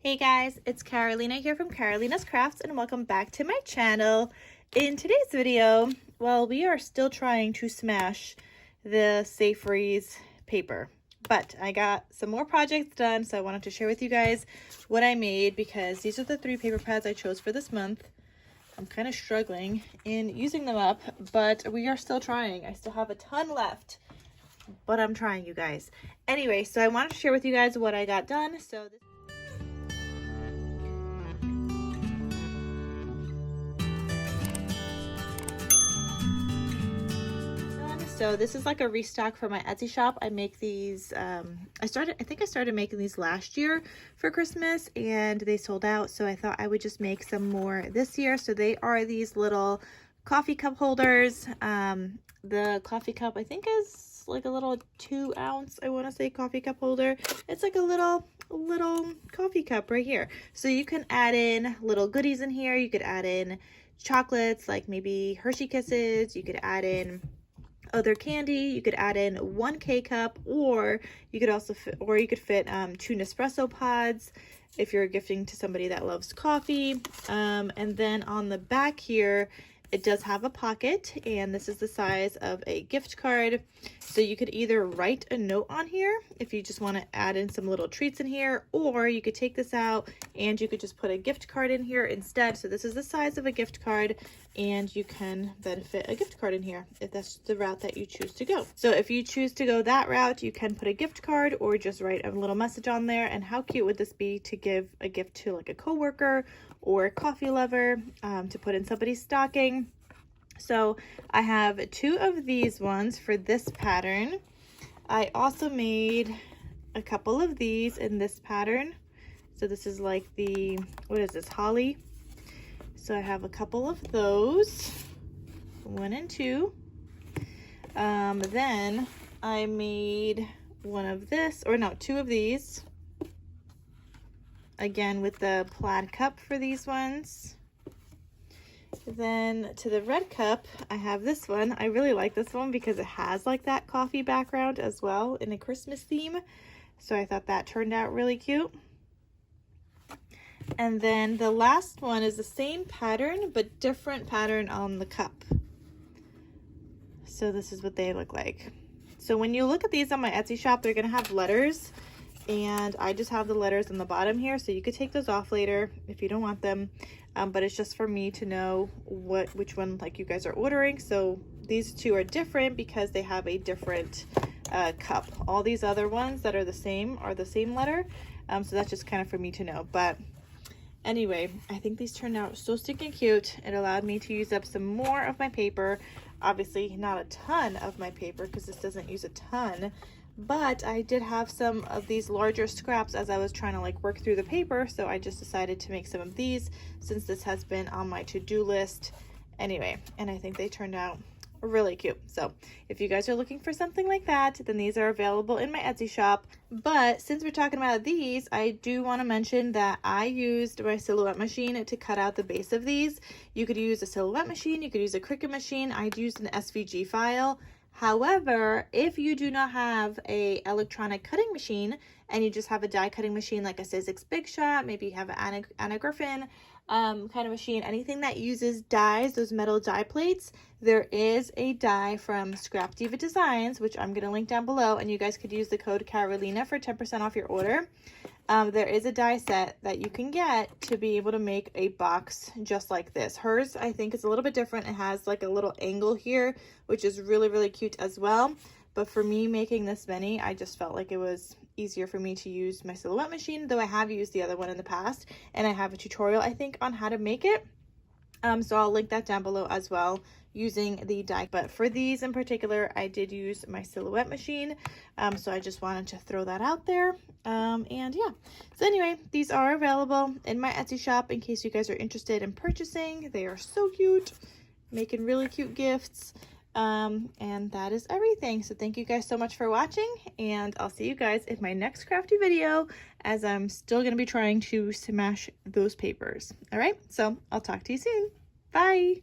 Hey guys, it's Carolina here from KarolinasKrafts and welcome back to my channel. In today's video, well, we are still trying to smash the Safe Freeze paper, but I got some more projects done, so I wanted to share with you guys what I made because these are the 3 paper pads I chose for this month. I'm kind of struggling in using them up, but we are still trying. I still have a ton left, but I'm trying, you guys. Anyway, so I wanted to share with you guys what I got done. So this is like a restock for my Etsy shop. I make these, I think I started making these last year for Christmas and they sold out. So I thought I would just make some more this year. So they are these little coffee cup holders. The coffee cup I think is like a little 2-ounce, I want to say, coffee cup holder. It's like a little coffee cup right here. So you can add in little goodies in here. You could add in chocolates, like maybe Hershey Kisses. You could add in other candy. You could add in 1 K-cup, or you could also fit 2 Nespresso pods if you're gifting to somebody that loves coffee. And then on the back here, it does have a pocket, and this is the size of a gift card. So you could either write a note on here if you just want to add in some little treats in here, or you could take this out and you could just put a gift card in here instead. So this is the size of a gift card, and you can then fit a gift card in here if that's the route that you choose to go. So if you choose to go that route, you can put a gift card or just write a little message on there. And how cute would this be to give a gift to like a coworker or a coffee lover, to put in somebody's stocking? So I have 2 of these ones for this pattern. I also made a couple of these in this pattern. So this is like the, what is this, holly? So I have a couple of those, 1 and 2. Then I made 1 of this, or no, 2 of these. Again with the plaid cup for these ones. Then to the red cup, I have this one. I really like this one because it has like that coffee background as well in a Christmas theme. So I thought that turned out really cute. And then the last one is the same pattern, but different pattern on the cup. So this is what they look like. So when you look at these on my Etsy shop, they're gonna have letters, and I just have the letters on the bottom here, so you could take those off later if you don't want them. But it's just for me to know which one like you guys are ordering. So these 2 are different because they have a different cup. All these other ones that are the same letter. So that's just kind of for me to know. But anyway, I think these turned out so stinking cute. It allowed me to use up some more of my paper. Obviously not a ton of my paper because this doesn't use a ton. But I did have some of these larger scraps as I was trying to like work through the paper, so I just decided to make some of these since this has been on my to-do list anyway, and I think they turned out really cute. So if you guys are looking for something like that, then these are available in my Etsy shop. But since we're talking about these, I do want to mention that I used my silhouette machine to cut out the base of these. You could use a silhouette machine, you could use a Cricut machine. I used an SVG file. However, if you do not have a electronic cutting machine and you just have a die cutting machine like a Sizzix Big Shot, maybe you have an Anna Griffin kind of machine, anything that uses dies, those metal die plates, there is a die from Scrap Diva Designs, which I'm going to link down below, and you guys could use the code Carolina for 10% off your order. There is a die set that you can get to be able to make a box just like this. Hers, I think, is a little bit different. It has like a little angle here, which is really, really cute as well. But for me making this many, I just felt like it was easier for me to use my silhouette machine, though I have used the other one in the past, and I have a tutorial, I think, on how to make it. So I'll link that down below as well, using the die. But for these in particular, I did use my silhouette machine. So I just wanted to throw that out there. And yeah, so anyway, these are available in my Etsy shop in case you guys are interested in purchasing. They are so cute, making really cute gifts. And that is everything. So thank you guys so much for watching, and I'll see you guys in my next crafty video, as I'm still going to be trying to smash those papers. All right, so I'll talk to you soon. Bye.